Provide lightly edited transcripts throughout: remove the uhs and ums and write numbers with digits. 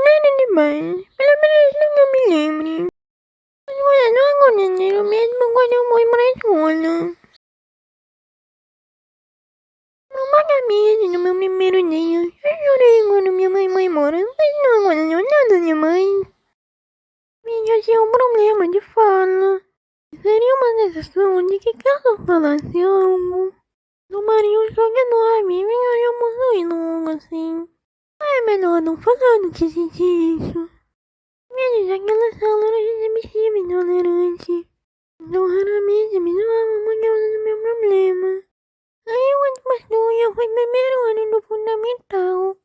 nada demais. Pelo menos não que eu me lembre. Agora não agora, dinheiro mesmo quando eu vou pra escola. No pagamento no meu primeiro dia. Eu chorei quando minha mãe foi embora. Mas não agora não nada demais. Eu tinha um problema de fala. Seria uma sensação de que caso eu falasse algo, tomaria um choque enorme e ficaríamos ruim longo assim. É melhor não falar do que sentir isso. Veja, aquela sala era receptiva e intolerante. Então raramente me zoavam por causa do meu problema. Aí quando passou eu fui primeiro ano do fundamental.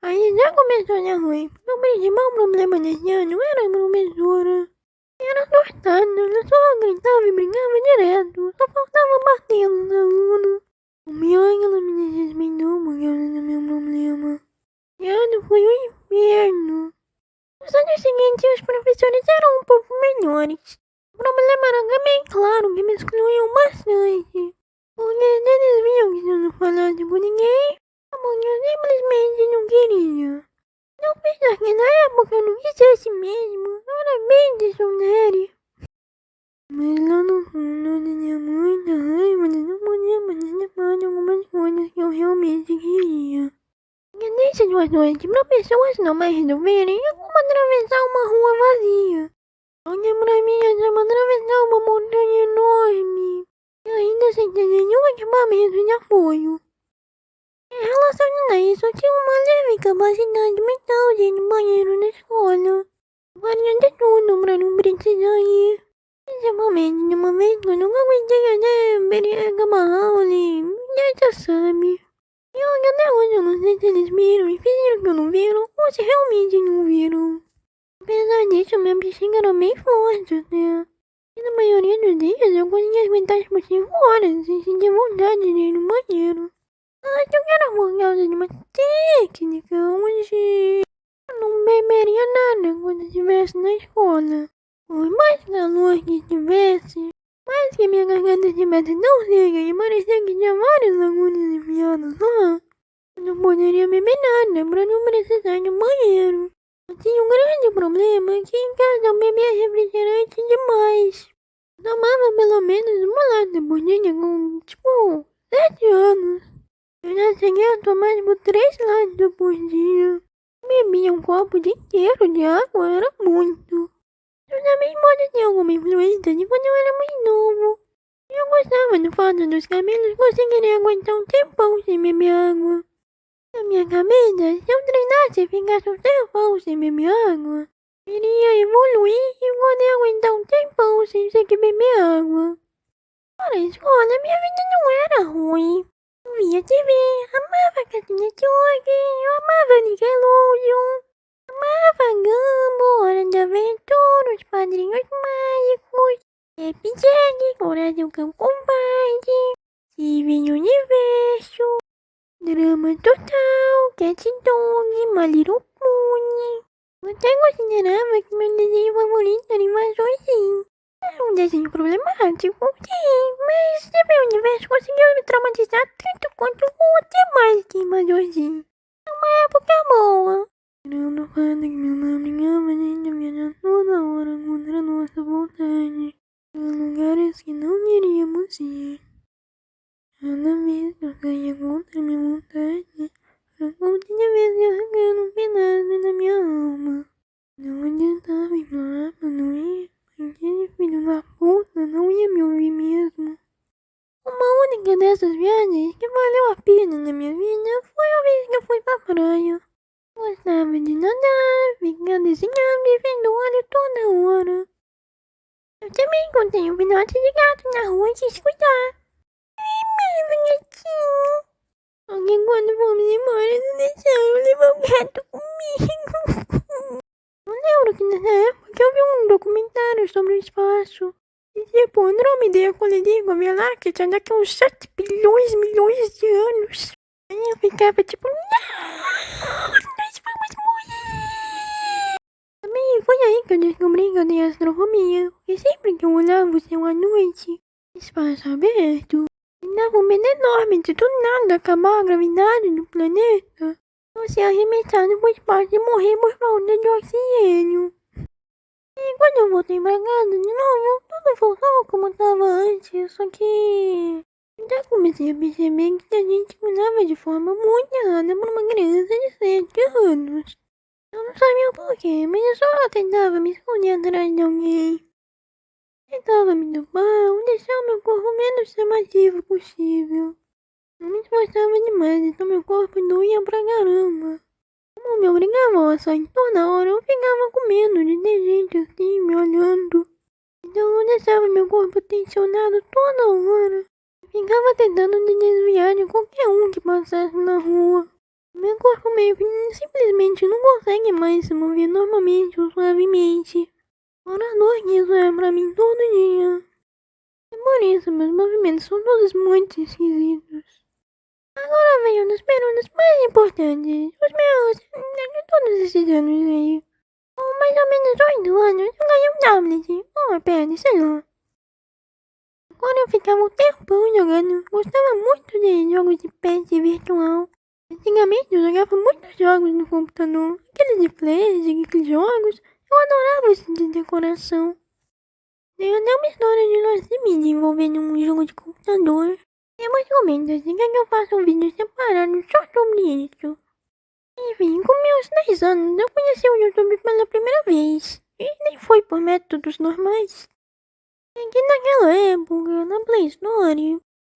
Aí já começou a dar ruim, porque o principal problema desse ano era a professora. Era surtada, ela só gritava e brigava direto, só faltava bater nos alunos. O pior é que ela me desrespeitou por causa do meu problema. E ano foi um inferno. Nos anos seguintes, os professores eram um pouco melhores. O problema era bem claro que me excluíam bastante. Porque eles viam que se eu não falasse com ninguém, a mãe simplesmente não queria. Não pensar que na época eu não quisesse mesmo, eu era bem desonere. Mas lá no fundo eu tinha muita raiva de não poder participar de algumas coisas que eu realmente queria. Porque tem situações que para pessoas não mais resolverem é como atravessar uma rua vazia. Porque pra mim é como atravessar uma montanha enorme. E ainda sem ter nenhum equipamento de apoio. Em relação a isso, eu tinha uma leve capacidade mental de ir no banheiro na escola. Faria de tudo pra não precisar ir. Principalmente numa vez que eu nunca aguentei até beber uma aula e já sabe. E olha, até hoje eu não sei se eles viram e fingiram que eu não viram ou se realmente não viram. Apesar disso, minha bexiga era bem forte até. E na maioria dos dias eu conseguia aguentar por 5 horas sem sentir vontade de ir no banheiro. Acho que era por causa de uma técnica onde eu não beberia nada quando estivesse na escola. Por mais calor que estivesse, mais que minha garganta estivesse tão seca e parecia que tinha várias lagunas enfiadas lá, eu não poderia beber nada pra não precisar ir no banheiro. Eu tinha um grande problema que em casa eu bebia refrigerante demais. Eu tomava pelo menos uma lata por dia com, 7 anos. Eu já cheguei a tomar tipo 3 latas por dia. Bebia um copo inteiro de água, era muito. Eu também pode ter alguma influência de quando eu era mais novo. Eu gostava do fato dos camelos conseguirem aguentar um tempão sem beber água. Na minha cabeça, se eu treinasse e ficasse um tempão sem beber água, iria evoluir e poder aguentar um tempão sem ter que beber água. Para a escola, minha vida não era ruim. Eu via TV, amava Cartoon Network, eu amava Nickelodeon, amava Gumball, Hora de Aventura, Os Padrinhos Mágicos, Epic, Coração Cão Combate, Steven Universo, Drama Total, Cat Dog, My Little Pony. Eu até considerava que meu desenho favorito era Invasões Sim. Era um desenho problemático, sim, mas Steven Universo conseguiu me traumatizar tanto quanto ou até mais que Invasões Sim. É uma época boa. Tirando o fato que meu nome ama, a gente viaja toda hora contra a nossa vontade. Para lugares que não queríamos ir. Cada vez que eu saía contra minha vontade, era como se tivesse arrancando um pedaço da minha alma. Não adiantava implorar pra não ir, porque esse filho da puta não ia me ouvir mesmo. Uma única dessas viagens que valeu a pena na minha vida foi a vez que eu fui pra praia. Gostava de nadar, ficar desenhando e vendo olho toda hora. Eu também encontrei um filhote de gato na rua e quis cuidar. Ai, bonitinho. Alguém quando fomos embora não deixaram levar o gato comigo. Eu lembro que nessa época eu vi um documentário sobre o espaço. E tipo, Andrômeda Coletivo Galáctica tinha daqui uns 7 milhões de anos. Aí eu ficava tipo, não, nós vamos morrer. Também foi aí que eu descobri que eu tenho astrofobia. Porque sempre que eu olhava o céu à noite, espaço aberto, e dava um medo enorme de do nada acabar a gravidade do planeta. Eu ser arremessado por espaço e morrer por falta de oxigênio. E quando eu voltei pra casa de novo, tudo voltou como estava antes, só que já comecei a perceber que a gente cuidava de forma muito errada para uma criança de 7 anos. Eu não sabia o porquê, mas eu só tentava me esconder atrás de alguém. Tentava me dopar, deixar o meu corpo menos chamativo possível. Eu me esforçava demais, então meu corpo doía pra caramba. Como me obrigavam a sair toda hora, eu ficava com medo de ter gente assim me olhando. Então eu deixava meu corpo tensionado toda hora. Ficava tentando me desviar de qualquer um que passasse na rua. Meu corpo meio que simplesmente não consegue mais se mover normalmente ou suavemente. Fora a dor que isso é pra mim todo dia. É por isso meus movimentos são todos muito esquisitos. Agora venho dos períodos mais importantes. Os meus... de todos esses anos aí. Com mais ou menos 8 anos, eu ganhei um tablet. Ou um iPad, sei lá. Quando eu ficava um tempão jogando, gostava muito de jogos de pet virtual. Antigamente eu jogava muitos jogos no computador, aqueles de flash, aqueles jogos, eu adorava esse de decoração. Tem até uma história de nós me desenvolvendo um jogo de computador. Depois comenta se quer que eu faça um vídeo separado só sobre isso. Enfim, com meus 10 anos eu conheci o YouTube pela primeira vez, e nem foi por métodos normais. É que naquela época, na Play Store,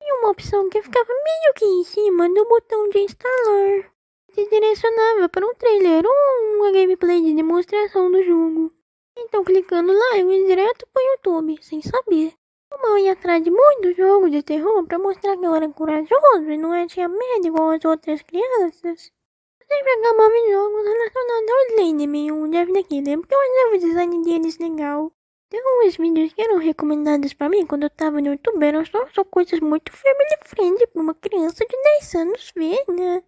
tinha uma opção que ficava meio que em cima do botão de instalar. Se direcionava para um trailer ou uma gameplay de demonstração do jogo. Então clicando lá eu ia direto pro YouTube, sem saber. Como eu ia atrás de muitos jogos de terror para mostrar que eu era corajoso e não tinha medo igual as outras crianças, eu sempre acabava em jogos relacionados ao Slenderman ou Jeff the Killer, porque eu achava o design deles legal. Então, os vídeos que eram recomendados pra mim quando eu tava no YouTube eram só coisas muito family friendly pra uma criança de 10 anos ver, né?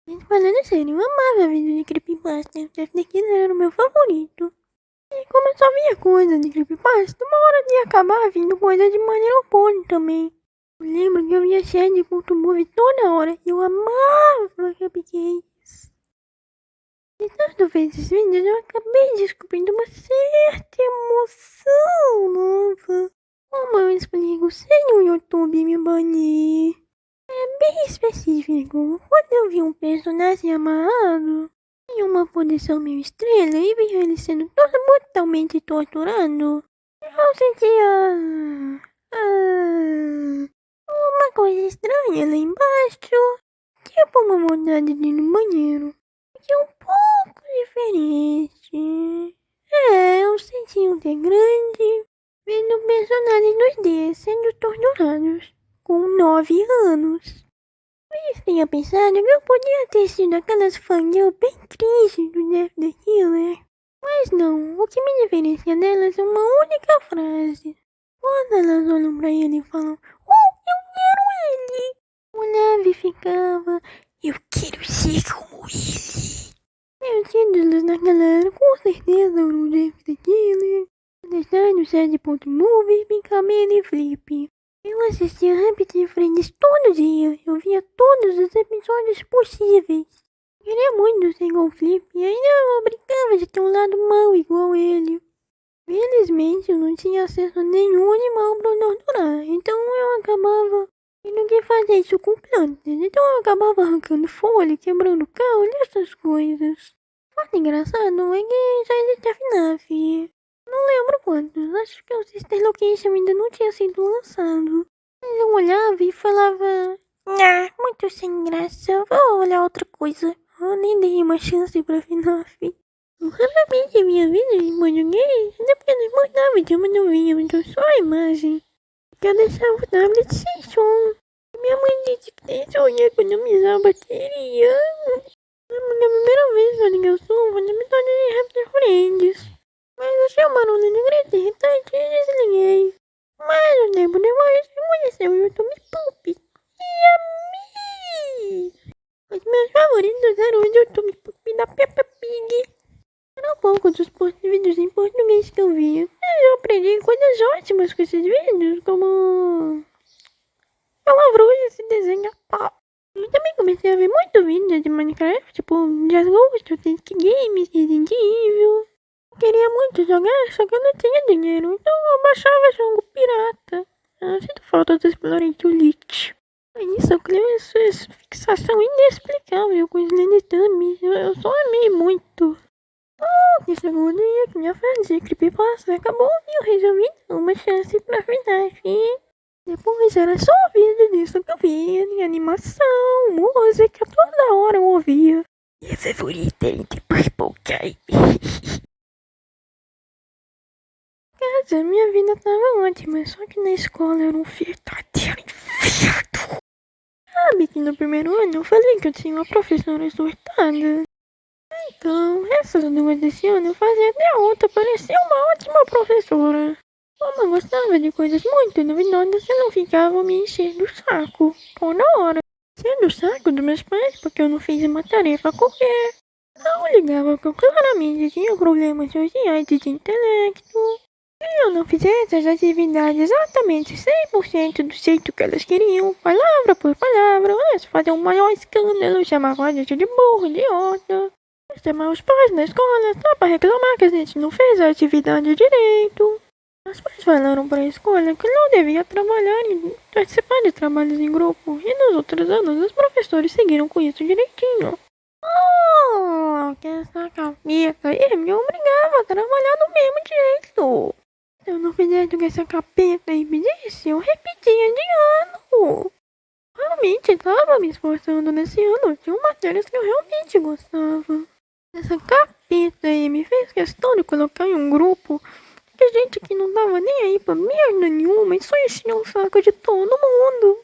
Mas falando sério, eu amava vídeos de creepypasta. Esse daqui era o meu favorito. E como eu só via coisa de creepypasta, uma hora de acabar vindo coisa de maneira oposta também. Eu lembro que eu via série de Movie toda hora e eu amava cupcakes. E tanto fez esses vídeos, eu acabei descobrindo uma certa emoção nova. Como eu explico sem o YouTube me banir? É bem específico. Quando eu vi um personagem amarrado em uma posição meio estrela e vi ele sendo totalmente torturado, eu sentia... uma coisa estranha lá embaixo. Tipo uma vontade de ir no banheiro. Que é um pouco diferente. Eu senti um ter grande vendo personagens 2D sendo torturados com 9 anos. Eu tinha pensado que eu podia ter sido aquelas fangirl bem tristes do Death the Killer. Mas não, o que me diferencia delas é uma única frase. Quando elas olham pra ele e falam, oh, eu quero ele. O Levi ficava, eu quero ser como ele. Meus ídolos naquela era com certeza eram o Jeff the Killer, o design 7.movie, Picamelo e Flip. Eu assistia Rapid Friends todo dia, eu via todos os episódios possíveis. Queria muito ser igual o Flip e ainda eu brincava de ter um lado mau igual ele. Felizmente eu não tinha acesso a nenhum animal pra torturar, então eu acabava tendo que fazer isso com plantas. Então eu acabava arrancando folha, quebrando caule e essas coisas. O fato engraçado é que já existe a FNAF. Não lembro quantos, acho que o Sister Location ainda não tinha sido lançado. Mas eu olhava e falava, ah, muito sem graça, vou olhar outra coisa. Eu nem dei uma chance pra FNAF. Eu raramente via vídeos em português, apenas mandava de uma novinha, então só a imagem. Que eu deixava o tablet sem som. Minha mãe disse que tem som ia economizar a bateria. Na primeira vez que eu liguei o som, foi na metade de Raptor Friends. Mas achei o barulho de grito irritante e desliguei. Mas o tempo depois, eu conheci o YouTube Poop. E amei! Os meus favoritos eram o YouTube Poop da Peppa Pig. Era pouco dos vídeos em português que eu via. Mas eu aprendi coisas ótimas com esses vídeos, como... palavrões e se desenha pau. Eu também comecei a ver muito vídeo de Minecraft, tipo, Just Ghost, Authentic Games, Resident Evil. Eu queria muito jogar, só que eu não tinha dinheiro, então eu baixava jogo pirata. Eu sinto falta do Explorator Elite. É isso, eu criei essa fixação inexplicável com os Teletubbies. Eu só amei muito. Que segundo dia que minha fase de creepypasta acabou e eu resolvi dar uma chance pra verdade. Depois era só vídeo disso que eu via, de animação, música, toda hora eu ouvia. Minha favorita é de Purple Guy. Casa, minha vida tava ótima, só que na escola era um verdadeiro inferno. Sabe que no primeiro ano eu falei que eu tinha uma professora surtada. Então, essas duas desse ano eu fazia até a outra parecer uma ótima professora. Como eu gostava de coisas muito duvidosas, eu não ficava me enchendo o saco toda hora. Enchendo o saco dos meus pais porque eu não fiz uma tarefa qualquer. Não ligava que eu claramente tinha problemas sociais de intelecto. Se eu não fizesse as atividades exatamente 100% do jeito que elas queriam, palavra por palavra, elas faziam o maior escândalo, chamavam a gente de burro, idiota. Chamar os pais na escola só pra reclamar que a gente não fez a atividade direito. Os pais falaram pra escola que não devia trabalhar e participar de trabalhos em grupo. E nos outros anos os professores seguiram com isso direitinho. Oh, que essa capeta aí me obrigava a trabalhar do mesmo jeito. Se eu não fizesse o que essa capeta aí me disse, eu repetia de ano. Realmente estava me esforçando nesse ano. Tinha matérias que eu realmente gostava. Essa capeta aí me fez questão de colocar em um grupo de gente que não tava nem aí pra merda nenhuma e só enchia o saco de todo mundo.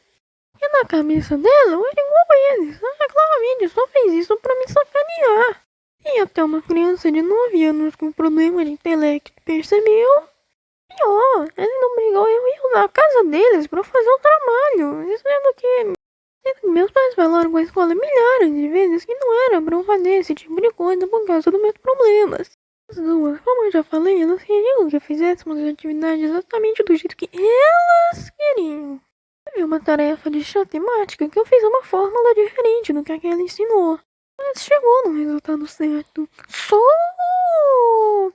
E na cabeça dela eu era igual a eles. Ela claramente só fez isso pra me sacanear. E até uma criança de 9 anos com problema de intelecto percebeu. Pior, ele não brigou eu ir na casa deles pra fazer o trabalho. Sendo que meus pais falaram com a escola milhares de vezes que não era pra eu fazer esse tipo de coisa por causa dos meus problemas. As duas, como eu já falei, elas queriam que fizéssemos as atividades exatamente do jeito que elas queriam. Teve uma tarefa de matemática que eu fiz uma fórmula diferente do que aquela ensinou. Mas chegou no resultado certo. Só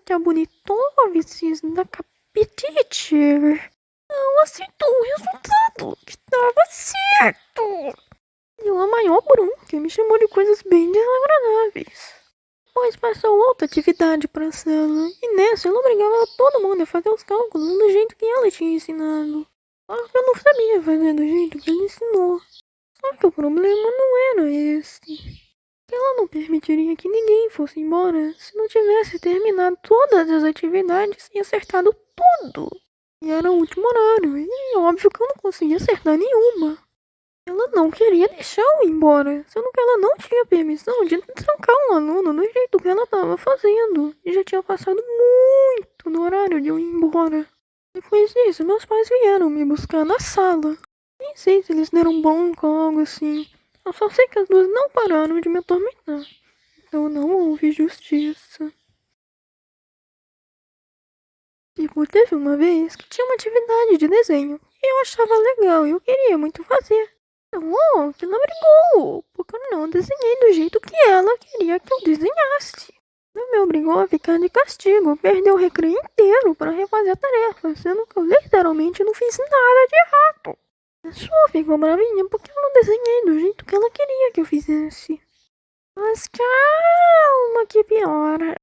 que a bonitovices da capitite não aceitou o resultado que estava certo. Deu a maior bronca e me chamou de coisas bem desagradáveis. Depois passou outra atividade para a sala, e nessa ela obrigava todo mundo a fazer os cálculos do jeito que ela tinha ensinado. Só que eu não sabia fazer do jeito que ela ensinou. Só que o problema não era esse. Ela não permitiria que ninguém fosse embora se não tivesse terminado todas as atividades e acertado tudo. E era o último horário, e óbvio que eu não conseguia acertar nenhuma. Ela não queria deixar eu ir embora, sendo que ela não tinha permissão de trancar um aluno do jeito que ela estava fazendo. E já tinha passado muito no horário de eu ir embora. Depois disso, meus pais vieram me buscar na sala. Nem sei se eles deram bronca ou algo assim. Eu só sei que as duas não pararam de me atormentar. Então não houve justiça. Tipo, teve uma vez que tinha uma atividade de desenho. E eu achava legal e eu queria muito fazer. Então, que ela brigou, porque eu não desenhei do jeito que ela queria que eu desenhasse. Ela me obrigou a ficar de castigo, perdeu o recreio inteiro para refazer a tarefa, sendo que eu literalmente não fiz nada de errado. Ela só ficou bravinha porque eu não desenhei do jeito que ela queria que eu fizesse. Mas calma que piora.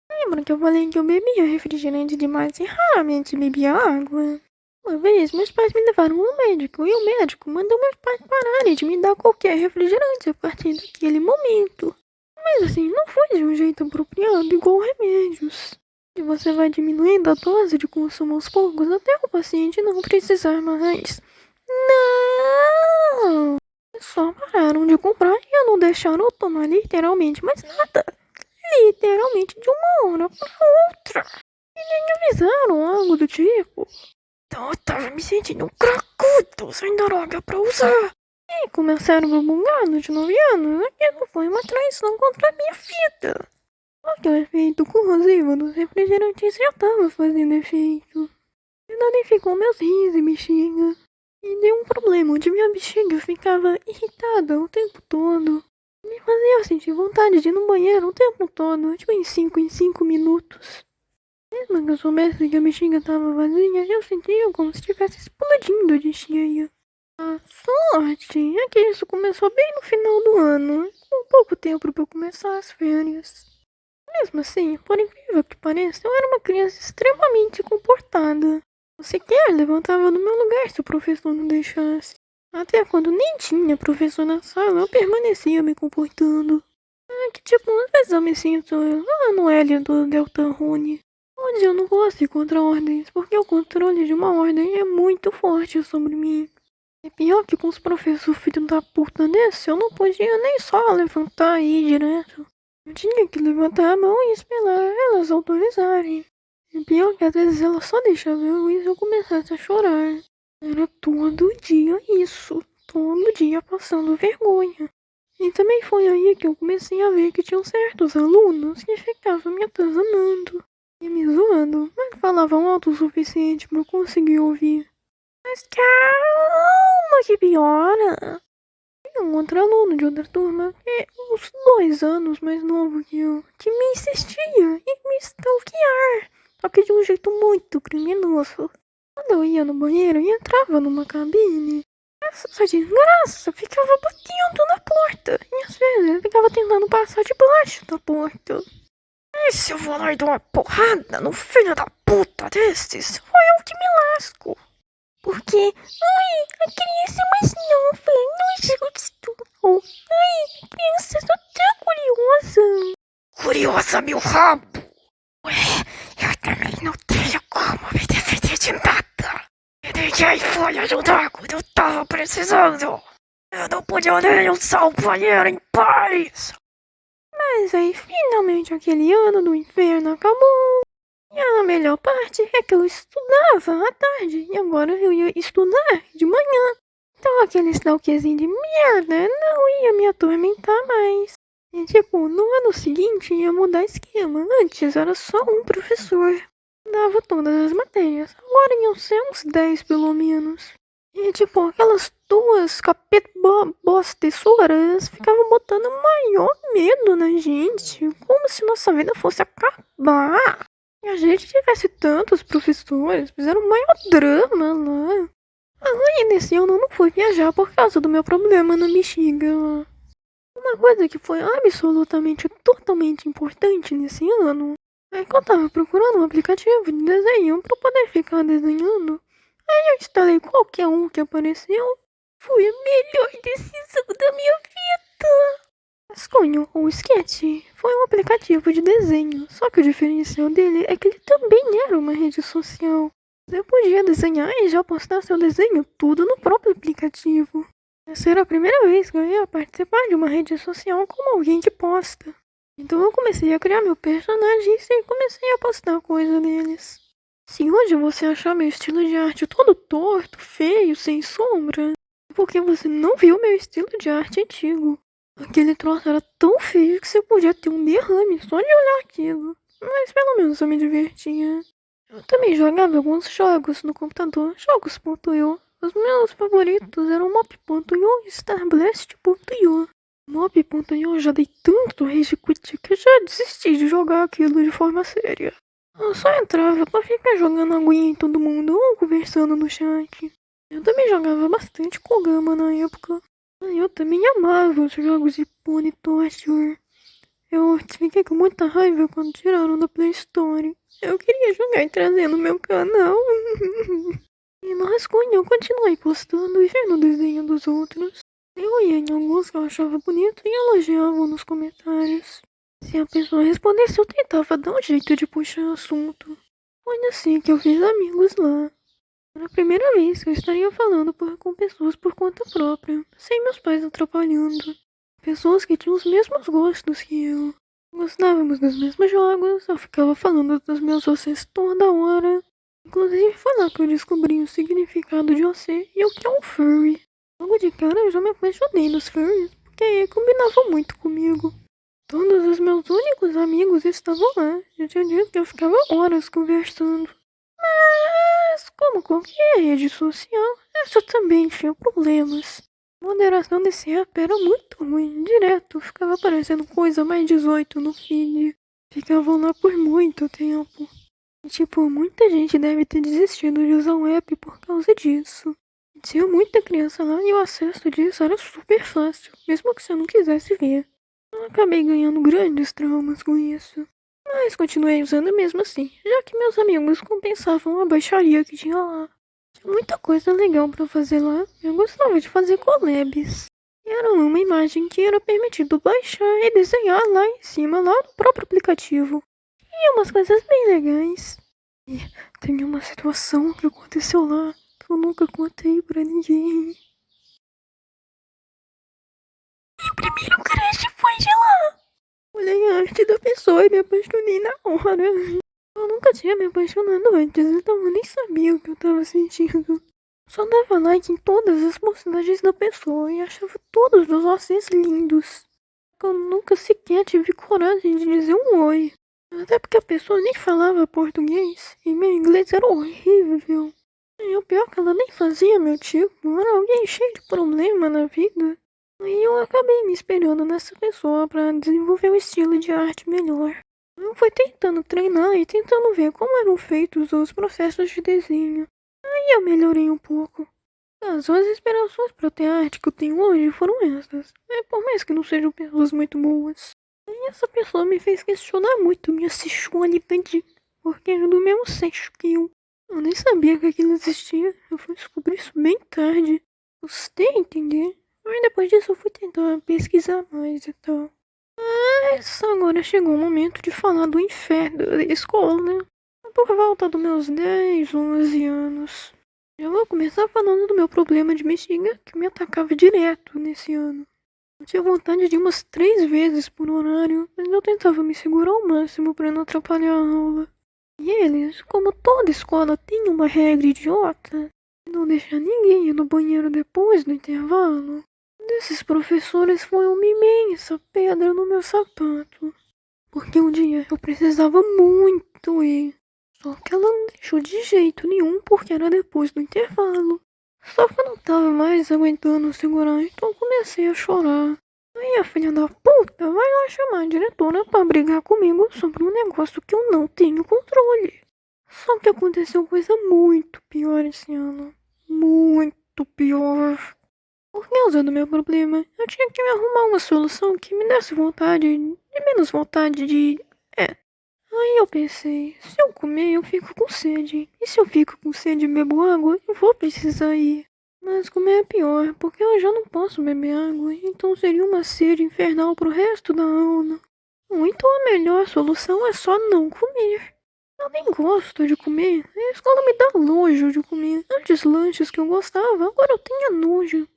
Lembra que eu falei que eu bebia refrigerante demais e raramente bebia água? Uma vez, meus pais me levaram ao médico e o médico mandou meus pais pararem de me dar qualquer refrigerante a partir daquele momento. Mas assim, não foi de um jeito apropriado, igual remédios. E você vai diminuindo a dose de consumo aos poucos até o paciente não precisar mais. Não! Eles só pararam de comprar e eu não deixaram eu tomar literalmente mais nada. Literalmente de uma hora para outra. E nem avisaram algo do tipo. Então eu tava me sentindo um cracudo sem droga pra usar. E com meu cérebro bugado de 9 anos, aquilo foi uma traição contra a minha vida. Só que o efeito corrosivo dos refrigerantes já tava fazendo efeito. E danificou meus rins e bexiga. E deu um problema onde minha bexiga ficava irritada o tempo todo. Me fazia sentir vontade de ir no banheiro o tempo todo, tipo em 5 minutos. Mesmo que eu soubesse que a bexiga tava vazia, eu sentia como se estivesse explodindo de cheia. A sorte é que isso começou bem no final do ano, com pouco tempo para eu começar as férias. Mesmo assim, por incrível que pareça, eu era uma criança extremamente comportada. Eu sequer levantava do meu lugar se o professor não deixasse. Até quando nem tinha professor na sala, eu permanecia me comportando. Que tipo, às vezes eu me sinto a Noelle do Deltarune, onde eu não posso ir contra ordens, porque o controle de uma ordem é muito forte sobre mim. É pior que com os professores filho da puta desse, eu não podia nem só levantar e ir direto. Eu tinha que levantar a mão e esperar elas autorizarem. É pior que às vezes elas só deixavam eu ir se eu começasse a chorar. Era todo dia isso, todo dia passando vergonha. E também foi aí que eu comecei a ver que tinham certos alunos que ficavam me atazanando e me zoando, mas falavam alto o suficiente para eu conseguir ouvir. Mas calma que piora. Tinha um outro aluno de outra turma, que é uns 2 anos mais novo que eu, que me insistia em me stalkear, só que de um jeito muito criminoso. Quando eu ia no banheiro e entrava numa cabine, essa desgraça ficava batendo na porta. E às vezes ele ficava tentando passar debaixo da porta. E se eu vou lá e dou uma porrada no filho da puta desses, foi eu que me lasco. Porque, ai, a criança mais nova não gostou. Ai, a criança só tão curiosa. Curiosa, meu rabo? Ué, eu também não tenho como me defender de nada. E ninguém foi ajudar quando eu tava precisando. Eu não podia nem usar o banheiro em paz. Mas aí finalmente aquele ano do inferno acabou. E a melhor parte é que eu estudava à tarde e agora eu ia estudar de manhã. Então aquele stalkerzinho de merda não ia me atormentar mais. E tipo, no ano seguinte ia mudar esquema. Antes era só um professor. Dava todas as matérias. Agora iam ser uns 10 pelo menos. E tipo, aquelas duas bostessoras ficavam botando maior medo na gente. Como se nossa vida fosse acabar. E a gente tivesse tantos professores, fizeram o maior drama lá. E nesse ano eu não fui viajar por causa do meu problema na bexiga lá. Uma coisa que foi absolutamente, totalmente importante nesse ano é que eu tava procurando um aplicativo de desenho pra poder ficar desenhando. Aí eu instalei qualquer um que apareceu. Foi a melhor decisão da minha vida. Rascunho, ou Sketch, foi um aplicativo de desenho, só que o diferencial dele é que ele também era uma rede social. Você podia desenhar e já postar seu desenho tudo no próprio aplicativo. Essa era a primeira vez que eu ia participar de uma rede social como alguém que posta. Então eu comecei a criar meu personagem e comecei a postar coisa deles. Se hoje você achar meu estilo de arte todo torto, feio, sem sombra, é porque você não viu meu estilo de arte antigo. Aquele troço era tão feio que você podia ter um derrame só de olhar aquilo. Mas pelo menos eu me divertia. Eu também jogava alguns jogos no computador, jogos.io. Os meus favoritos eram Mop.io e Starblast.io. Mop.io eu já dei tanto rage quit que eu já desisti de jogar aquilo de forma séria. Eu só entrava pra ficar jogando aguinha em todo mundo ou conversando no chat. Eu também jogava bastante Kogama na época. Eu também amava os jogos de Pony Torture. Eu fiquei com muita raiva quando tiraram da Play Store. Eu queria jogar e trazer no meu canal. E no rascunho eu continuei postando e vendo o desenho dos outros. Eu ia em alguns que eu achava bonito e elogiava nos comentários. Se a pessoa respondesse, eu tentava dar um jeito de puxar assunto. Foi assim que eu fiz amigos lá. Era a primeira vez que eu estaria falando com pessoas por conta própria, sem meus pais atrapalhando. Pessoas que tinham os mesmos gostos que eu. Gostávamos dos mesmos jogos, eu ficava falando dos meus OCs toda hora. Inclusive foi lá que eu descobri o significado de OC e o que é um furry. Logo de cara eu já me apaixonei nos furries, porque combinavam muito comigo. Todos os meus únicos amigos estavam lá. Eu tinha dito que eu ficava horas conversando. Mas, como qualquer rede social, essa também tinha problemas. A moderação desse app era muito ruim, direto, ficava aparecendo coisa mais 18 no feed. Ficavam lá por muito tempo. E, tipo, muita gente deve ter desistido de usar o app por causa disso. Tinha muita criança lá e o acesso disso era super fácil, mesmo que você não quisesse ver. Eu acabei ganhando grandes traumas com isso. Mas continuei usando mesmo assim, já que meus amigos compensavam a baixaria que tinha lá. Tinha muita coisa legal pra fazer lá. Eu gostava de fazer collabs. E era uma imagem que era permitido baixar e desenhar lá em cima, lá no próprio aplicativo. E umas coisas bem legais. E tem uma situação que aconteceu lá que eu nunca contei pra ninguém. Meu primeiro crush foi de lá. Olhei a arte da pessoa e me apaixonei na hora. Eu nunca tinha me apaixonado antes, então eu nem sabia o que eu tava sentindo. Só dava like em todas as postagens da pessoa e achava todos os ossos lindos. Eu nunca sequer tive coragem de dizer um oi. Até porque a pessoa nem falava português e meu inglês era horrível. E o pior é que ela nem fazia meu tipo, era alguém cheio de problema na vida. E eu acabei me espelhando nessa pessoa para desenvolver um estilo de arte melhor. Eu fui tentando treinar e tentando ver como eram feitos os processos de desenho. Aí eu melhorei um pouco. As inspirações para ter a arte que eu tenho hoje foram essas. Por mais que não sejam pessoas muito boas. E essa pessoa me fez questionar muito minha sexualidade. Porque era do mesmo sexo que eu. Eu nem sabia que aquilo existia. Eu fui descobrir isso bem tarde. Custei a entender. Aí depois disso eu fui tentar pesquisar mais e tal. Mas agora chegou o momento de falar do inferno da escola, né? Por volta dos meus 10, 11 anos. Eu vou começar falando do meu problema de bexiga que me atacava direto nesse ano. Eu tinha vontade de ir umas 3 vezes por horário, mas eu tentava me segurar ao máximo para não atrapalhar a aula. E eles, como toda escola tem uma regra idiota, de não deixar ninguém ir no banheiro depois do intervalo, um desses professores foi uma imensa pedra no meu sapato. Porque um dia eu precisava muito ir. Só que ela não deixou de jeito nenhum porque era depois do intervalo. Só que eu não tava mais aguentando segurar, então eu comecei a chorar. Aí a filha da puta vai lá chamar a diretora pra brigar comigo sobre um negócio que eu não tenho controle. Só que aconteceu coisa muito pior esse ano. Muito pior. Por causa do meu problema, eu tinha que me arrumar uma solução que me desse vontade, de menos vontade de... Aí eu pensei, se eu comer eu fico com sede. E se eu fico com sede e bebo água, eu vou precisar ir. Mas comer é pior, porque eu já não posso beber água, então seria uma sede infernal pro resto da aula. Ou então a melhor solução é só não comer. Eu nem gosto de comer, a escola me dá nojo de comer. Antes lanches que eu gostava, agora eu tenho nojo.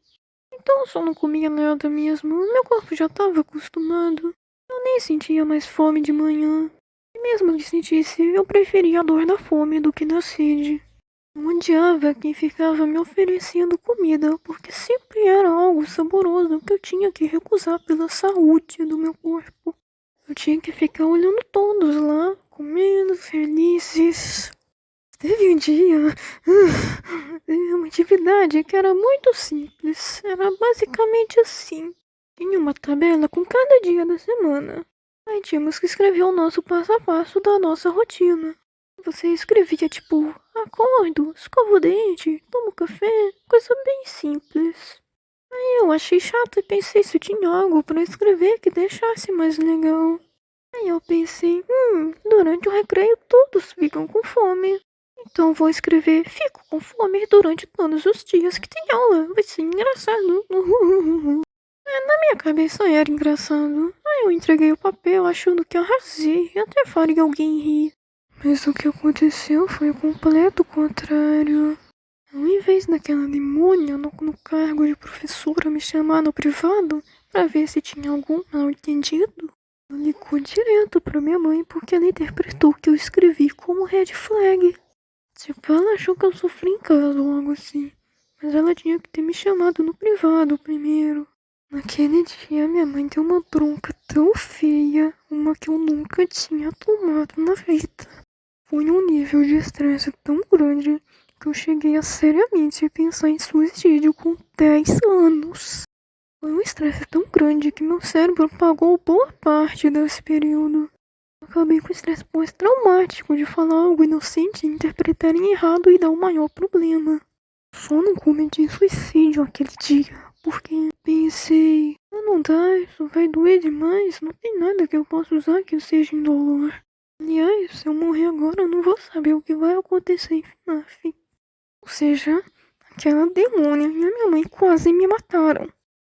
Então eu só não comia nada mesmo, meu corpo já estava acostumado. Eu nem sentia mais fome de manhã. E mesmo que sentisse, eu preferia a dor da fome do que da sede. Eu odiava quem ficava me oferecendo comida, porque sempre era algo saboroso que eu tinha que recusar pela saúde do meu corpo. Eu tinha que ficar olhando todos lá, comendo, felizes. Teve um dia, uma atividade que era muito simples. Era basicamente assim. Tinha uma tabela com cada dia da semana. Aí tínhamos que escrever o nosso passo a passo da nossa rotina. Você escrevia tipo, acordo, escovo o dente, tomo café, coisa bem simples. Aí eu achei chato e pensei se tinha algo para escrever que deixasse mais legal. Aí eu pensei, durante o recreio todos ficam com fome. Então vou escrever, fico com fome durante todos os dias que tem aula. Vai ser engraçado. Na minha cabeça era engraçado. Aí eu entreguei o papel achando que arrasei e até faria alguém rir. Mas o que aconteceu foi o completo contrário. Ao invés daquela demônia no cargo de professora me chamar no privado pra ver se tinha algum mal entendido, ela ligou direto pra minha mãe porque ela interpretou que eu escrevi como red flag. Tipo, ela achou que eu sofri em casa ou algo assim. Mas ela tinha que ter me chamado no privado primeiro. Naquele dia, minha mãe deu uma bronca tão feia, uma que eu nunca tinha tomado na vida. Foi um nível de estresse tão grande que eu cheguei a seriamente pensar em suicídio com 10 anos. Foi um estresse tão grande que meu cérebro apagou boa parte desse período. Acabei com o estresse pós-traumático de falar algo inocente e interpretarem errado e dar o maior problema. Só não cometi suicídio aquele dia, porque pensei, não dá, isso vai doer demais, não tem nada que eu possa usar que seja indolor. Aliás, se eu morrer agora, eu não vou saber o que vai acontecer em FNAF. Ou seja, aquela demônia e a minha mãe quase me mataram.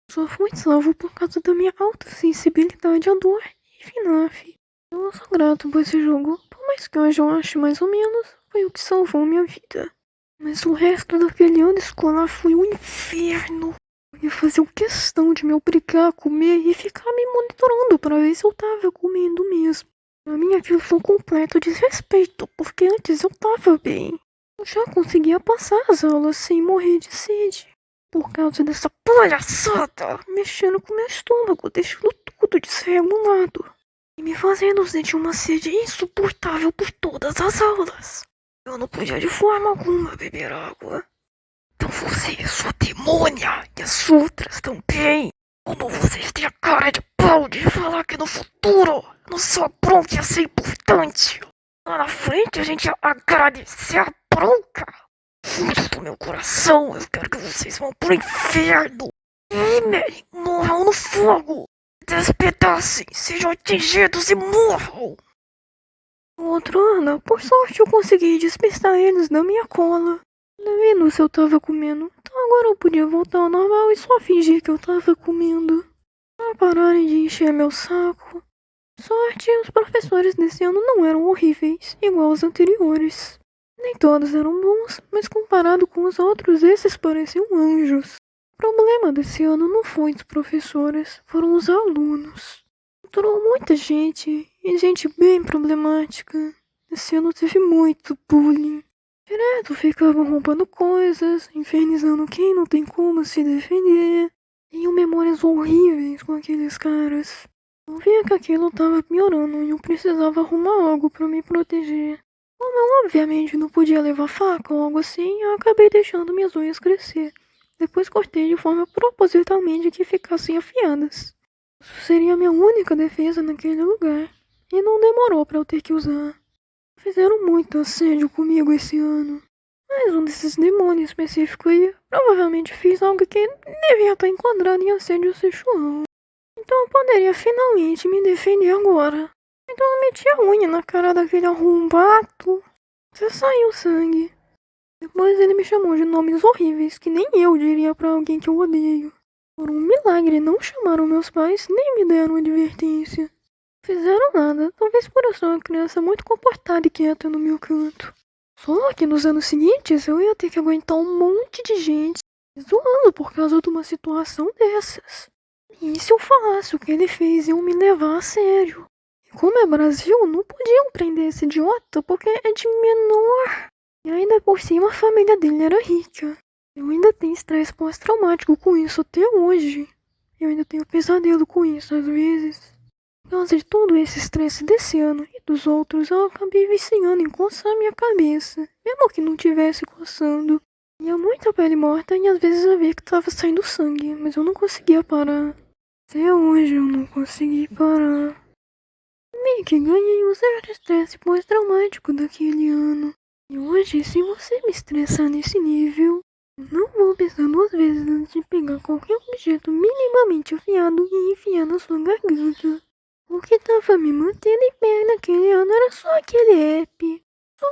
Só fui salvo por causa da minha alta sensibilidade à dor e FNAF. Eu sou grato por esse jogo, por mais que hoje eu ache mais ou menos, foi o que salvou minha vida. Mas o resto daquele ano escolar foi um inferno. Eu fazia questão de me obrigar a comer e ficar me monitorando para ver se eu tava comendo mesmo. Pra mim aquilo foi um completo desrespeito, porque antes eu tava bem. Eu já conseguia passar as aulas sem morrer de sede. Por causa dessa palhaçada, mexendo com meu estômago, deixando tudo desregulado. E me fazendo sentir uma sede insuportável por todas as aulas. Eu não podia de forma alguma beber água. Então você, sua demônia, e as outras também. Como vocês têm a cara de pau de falar que no futuro nossa bronca ia ser importante. Lá na frente a gente ia agradecer a bronca. Fundo do meu coração, eu quero que vocês vão pro inferno. Queimem, morram no fogo. Despedacem, sejam atingidos e morram. No outro ano, por sorte eu consegui despistar eles da minha cola. Vendo se eu tava comendo, então agora eu podia voltar ao normal e só fingir que eu tava comendo. Pra pararem de encher meu saco. Sorte, os professores desse ano não eram horríveis, igual os anteriores. Nem todos eram bons, mas comparado com os outros, esses pareciam anjos. O problema desse ano não foi os professores, foram os alunos. Entrou muita gente, e gente bem problemática. Esse ano teve muito bullying. Direto ficavam roubando coisas, infernizando quem não tem como se defender. Tenho memórias horríveis com aqueles caras. Eu via que aquilo tava piorando e eu precisava arrumar algo pra me proteger. Como eu obviamente não podia levar faca ou algo assim, eu acabei deixando minhas unhas crescer. Depois cortei de forma propositalmente que ficassem afiadas. Isso seria a minha única defesa naquele lugar. E não demorou pra eu ter que usar. Fizeram muito assédio comigo esse ano. Mas um desses demônios específicos aí provavelmente fez algo que devia estar enquadrado em assédio sexual. Então eu poderia finalmente me defender agora. Então eu meti a unha na cara daquele arrombado. Até saiu sangue. Depois ele me chamou de nomes horríveis que nem eu diria pra alguém que eu odeio. Por um milagre não chamaram meus pais nem me deram advertência. Fizeram nada, talvez por eu ser uma criança muito comportada e quieta no meu canto. Só que nos anos seguintes eu ia ter que aguentar um monte de gente zoando por causa de uma situação dessas. E se eu falasse o que ele fez, iam me levar a sério. E como é Brasil, não podiam prender esse idiota porque é de menor. E ainda por cima a família dele era rica. Eu ainda tenho estresse pós-traumático com isso até hoje. Eu ainda tenho pesadelo com isso às vezes. Por causa de todo esse estresse desse ano e dos outros, eu acabei viciando em coçar minha cabeça, mesmo que não tivesse coçando. Tinha muita pele morta e às vezes eu via que tava saindo sangue, mas eu não conseguia parar. Até hoje eu não consegui parar. Meio que ganhei um certo estresse pós-traumático daquele ano. E hoje, se você me estressar nesse nível, eu não vou pensar duas vezes antes de pegar qualquer objeto minimamente afiado e enfiar na sua garganta. O que tava me mantendo em pé naquele ano era só aquele app. Só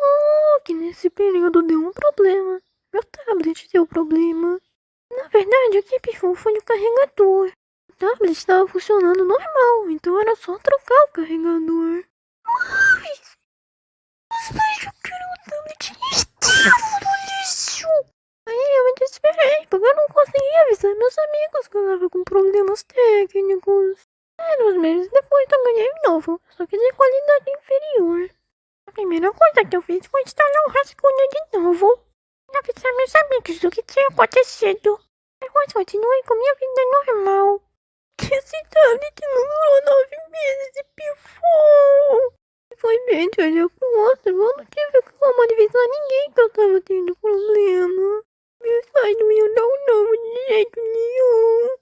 que nesse período deu um problema. Meu tablet deu problema. Na verdade, o que pifou foi o carregador. O tablet estava funcionando normal, então era só trocar o carregador. Mas eu quero o tablet estava no lixo. Aí eu me desesperei, porque eu não conseguia avisar meus amigos que eu tava com problemas técnicos. Uns meses depois eu ganhei um novo, só que de qualidade inferior. A primeira coisa que eu fiz foi instalar o rascunho de novo. E avisar meus amigos do que tinha acontecido. Depois continuei com minha vida normal. Que esse tablet não durou 9 meses e pifou. Foi bem de olhar com Nossa, eu não tive como avisar ninguém que eu tava tendo problema. Meus pais não iam dar um não de jeito nenhum.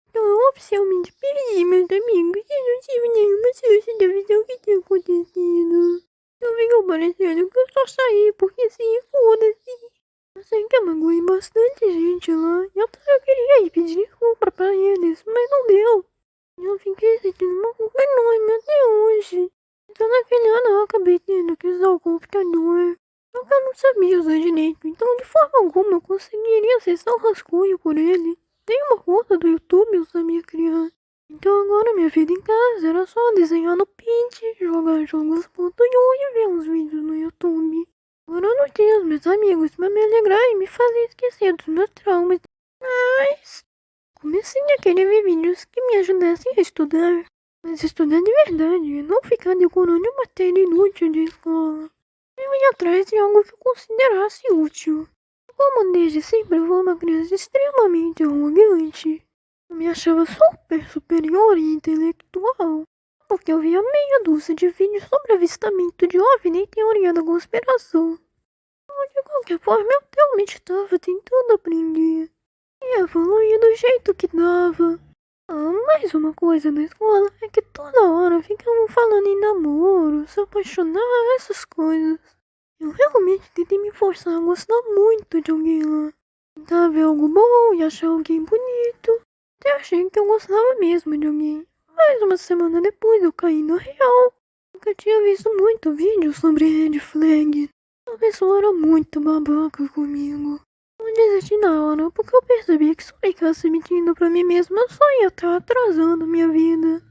Então eu oficialmente perdi meus amigos e não tive nenhuma chance de avisar o que tinha acontecido. Eu fico parecendo que eu só saí porque sim, foda-se. Eu sei que eu magoei bastante gente lá. E eu só queria ir pedir desculpa pra eles, mas não deu. Eu fiquei sentindo uma culpa enorme até hoje. Então naquele ano eu acabei tendo que usar o computador. Só que eu não sabia usar direito, então de forma alguma eu conseguiria acessar o rascunho por ele. Nem uma conta do YouTube eu sabia criar. Então agora minha vida em casa era só desenhar no Paint, jogar jogos.io e ver uns vídeos no YouTube. Agora eu não tinha os meus amigos pra me alegrar e me fazer esquecer dos meus traumas. Mas comecei a querer ver vídeos que me ajudassem a estudar. Mas estudar de verdade, não ficar decorando matéria inútil de escola. Eu ia atrás de algo que eu considerasse útil. Como desde sempre eu fui uma criança extremamente arrogante, eu me achava super superior e intelectual, porque eu via meia dúzia de vídeos sobre avistamento de OVNI e teoria da conspiração. De qualquer forma, eu realmente estava tentando aprender e evoluir do jeito que dava. Mais uma coisa na escola é que toda hora ficavam falando em namoro, se apaixonar, essas coisas. Eu realmente tentei me forçar a gostar muito de alguém lá. Tentar ver algo bom e achar alguém bonito. Até achei que eu gostava mesmo de alguém. Mas uma semana depois eu caí na real. Nunca tinha visto muito vídeo sobre red flag. A pessoa era muito babaca comigo. Eu desisti na hora porque eu percebi que se eu ficasse mentindo pra mim mesma eu só ia estar atrasando minha vida.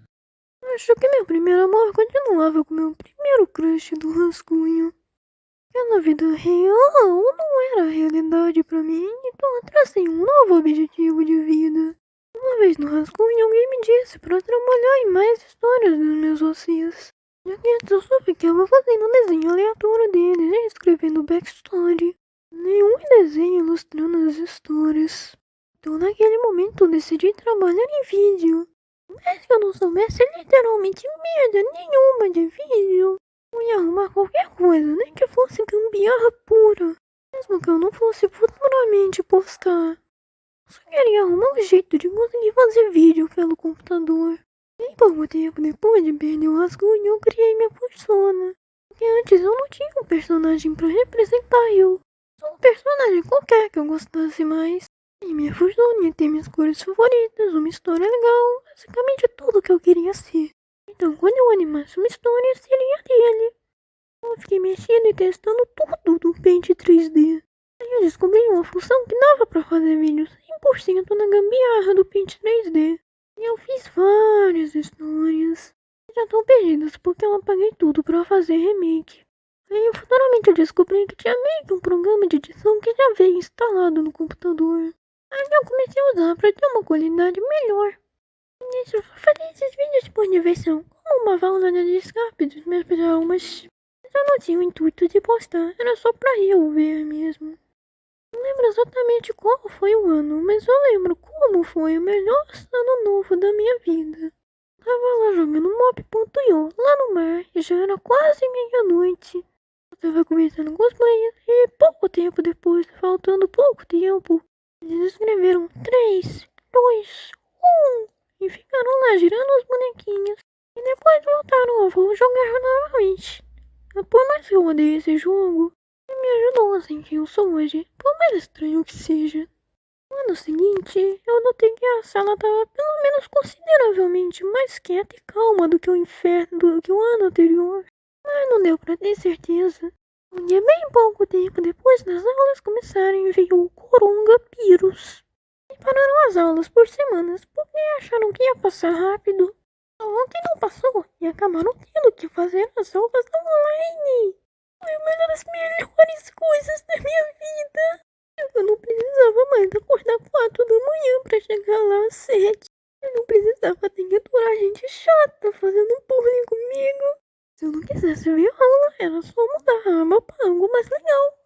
Acho que meu primeiro amor continuava com meu primeiro crush do rascunho. Que na vida real não era a realidade pra mim, então eu tracei um novo objetivo de vida. Uma vez no rascunho alguém me disse pra trabalhar em mais histórias dos meus OCs. Já que antes eu só ficava fazendo um desenho aleatório deles e escrevendo backstory. Nenhum desenho ilustrando as histórias. Então naquele momento eu decidi trabalhar em vídeo. Mas que eu não soubesse literalmente merda nenhuma de vídeo. Eu ia arrumar qualquer coisa, nem que fosse gambiarra pura. Mesmo que eu não fosse futuramente postar. Só queria arrumar um jeito de conseguir fazer vídeo pelo computador. E pouco tempo depois de perder o rascunho, eu criei minha persona. Porque antes eu não tinha um personagem pra representar eu. Só um personagem qualquer que eu gostasse mais. E minha persona ia ter minhas cores favoritas, uma história legal, basicamente tudo que eu queria ser. Então quando eu animasse uma história, seria dele. Eu fiquei mexendo e testando tudo do Paint 3D. Aí eu descobri uma função que dava pra fazer vídeos 100% na gambiarra do Paint 3D. E eu fiz várias histórias. Já estão perdidas porque eu apaguei tudo pra fazer remake. Aí futuramente eu descobri que tinha meio que um programa de edição que já veio instalado no computador. Aí eu comecei a usar pra ter uma qualidade melhor. No início eu só fazia esses vídeos por diversão, como uma válvula de escape dos meus traumas. Mas eu não tinha o intuito de postar, era só pra eu ver mesmo. Não lembro exatamente qual foi o ano, mas eu lembro como foi o melhor ano novo da minha vida. Tava lá jogando mob.io, lá no mar, e já era quase meia-noite. Eu tava conversando com os players e pouco tempo depois, faltando pouco tempo, eles escreveram 3, 2, 1 e ficaram lá girando os bonequinhos. E depois voltaram, vou jogar novamente. Por mais que eu odeie esse jogo, ele me ajudou a sentir eu sou hoje, por mais estranho que seja. No ano seguinte, eu notei que a sala estava pelo menos consideravelmente mais quieta e calma do que o inferno do que o ano anterior. Mas não deu pra ter certeza. Um dia bem pouco tempo depois das aulas começarem, veio o coronavírus. E pararam as aulas por semanas porque acharam que ia passar rápido. Só que não passou e acabaram tendo que fazer as aulas online. Foi uma das melhores coisas da minha vida. Eu não precisava mais acordar 4 da manhã pra chegar lá às 7. Eu não precisava ter que aturar gente chata fazendo bullying comigo. Se eu não quisesse ver aula, era só mudar a aba pra algo mais legal.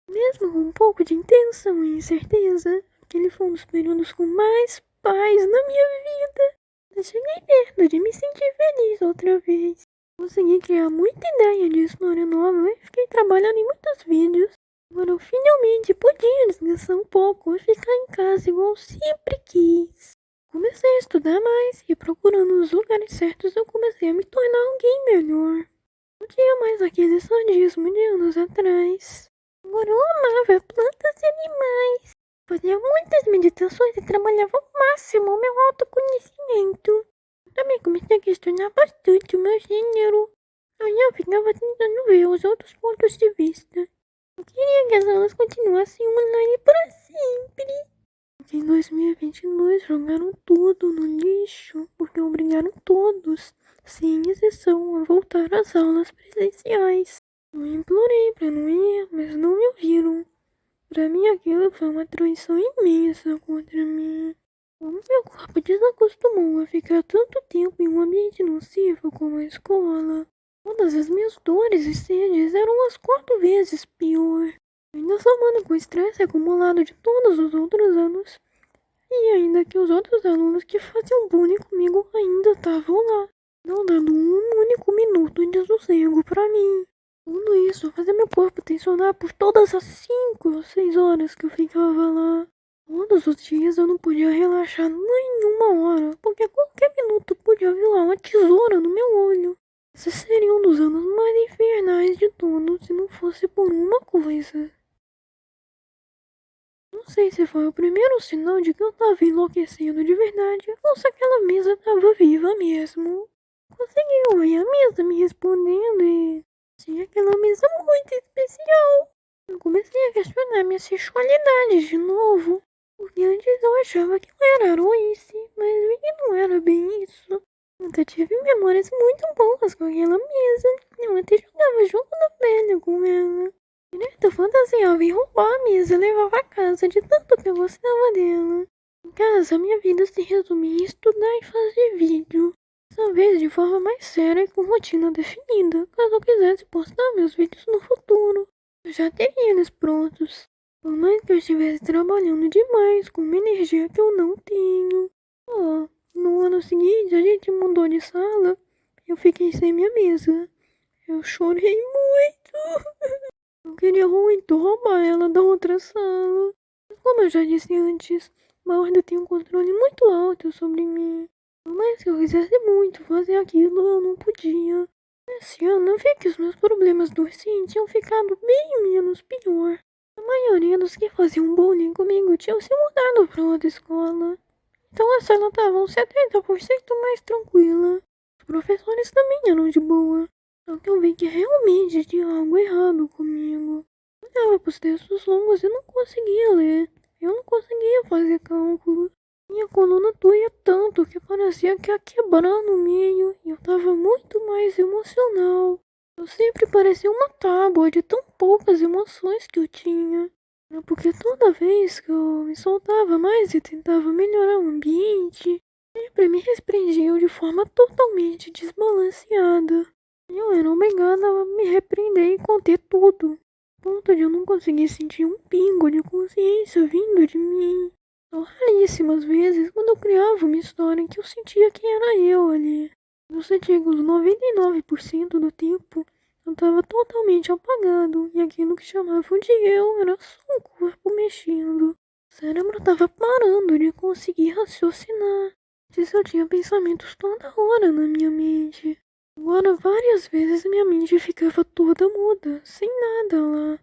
Mesmo com um pouco de intenção e incerteza, aquele foi um dos períodos com mais paz na minha vida. Eu cheguei perto de me sentir feliz outra vez. Consegui criar muita ideia de história nova e fiquei trabalhando em muitos vídeos. Agora eu finalmente podia descansar um pouco e ficar em casa igual eu sempre quis. Comecei a estudar mais e procurando os lugares certos eu comecei a me tornar alguém melhor. Não tinha mais aquele sadismo de anos atrás. Agora eu amava plantas e animais. Fazia muitas meditações e trabalhava ao máximo o meu autoconhecimento. Também comecei a questionar bastante o meu gênero. Aí eu ficava tentando ver os outros pontos de vista. Eu queria que as aulas continuassem online para sempre. Em 2022 jogaram tudo no lixo porque obrigaram todos, sem exceção, a voltar às aulas presenciais. Eu implorei para não ir, mas não me ouviram. Para mim aquilo foi uma traição imensa contra mim. Como meu corpo desacostumou a ficar tanto tempo em um ambiente nocivo como a escola, todas as minhas dores e sedes eram as 4 vezes pior. Ainda somando com o estresse acumulado de todos os outros anos, e ainda que os outros alunos que faziam bullying comigo ainda estavam lá, não dando um único minuto de sossego para mim. Tudo isso fazia meu corpo tensionar por todas as 5 ou 6 horas que eu ficava lá. Todos os dias eu não podia relaxar nenhuma hora, porque a qualquer minuto podia vir lá uma tesoura no meu olho. Esse seria um dos anos mais infernais de todos se não fosse por uma coisa. Não sei se foi o primeiro sinal de que eu tava enlouquecendo de verdade ou se aquela mesa tava viva mesmo. Consegui ouvir a mesa me respondendo e... Sim, aquela mesa muito especial. Eu comecei a questionar minha sexualidade de novo. Porque antes eu achava que eu era heroíce, mas vi que não era bem isso. Eu até tive memórias muito boas com aquela mesa. Eu até jogava jogo da velha com ela. Direto fantasiava em roubar a mesa e levava a casa de tanto que eu gostava dela. Em casa, minha vida se resumia em estudar e fazer vídeo. Dessa vez de forma mais séria e com rotina definida, caso eu quisesse postar meus vídeos no futuro. Eu já teria eles prontos. Por mais que eu estivesse trabalhando demais com uma energia que eu não tenho. No ano seguinte a gente mudou de sala e eu fiquei sem minha mesa. Eu chorei muito. Eu queria muito roubar ela da outra sala. Como eu já disse antes, Maurda tem um controle muito alto sobre mim. Por mais que eu quisesse muito fazer aquilo, eu não podia. Esse ano eu vi que os meus problemas docentes tinham ficado bem menos pior. A maioria dos que faziam bullying comigo tinham se mudado para outra escola. Então a sala estava uns 70% mais tranquila. Os professores também eram de boa. Só que eu vi que realmente tinha algo errado comigo. Eu olhava para os textos longos e não conseguia ler. Eu não conseguia fazer cálculo. Minha coluna doía tanto que parecia que ia quebrar no meio e eu estava muito mais emocional. Eu sempre parecia uma tábua de tão poucas emoções que eu tinha. Era porque toda vez que eu me soltava mais e tentava melhorar o ambiente, sempre me repreendiam de forma totalmente desbalanceada. E eu era obrigada a me repreender e conter tudo, a ponto de eu não conseguir sentir um pingo de consciência vindo de mim. Só raríssimas vezes, quando eu criava uma história em que eu sentia que era eu ali. Eu sentia que os 99% do tempo eu estava totalmente apagado e aquilo que chamavam de eu era só um corpo mexendo. O cérebro estava parando de conseguir raciocinar. Antes eu tinha pensamentos toda hora na minha mente. Agora várias vezes minha mente ficava toda muda, sem nada lá.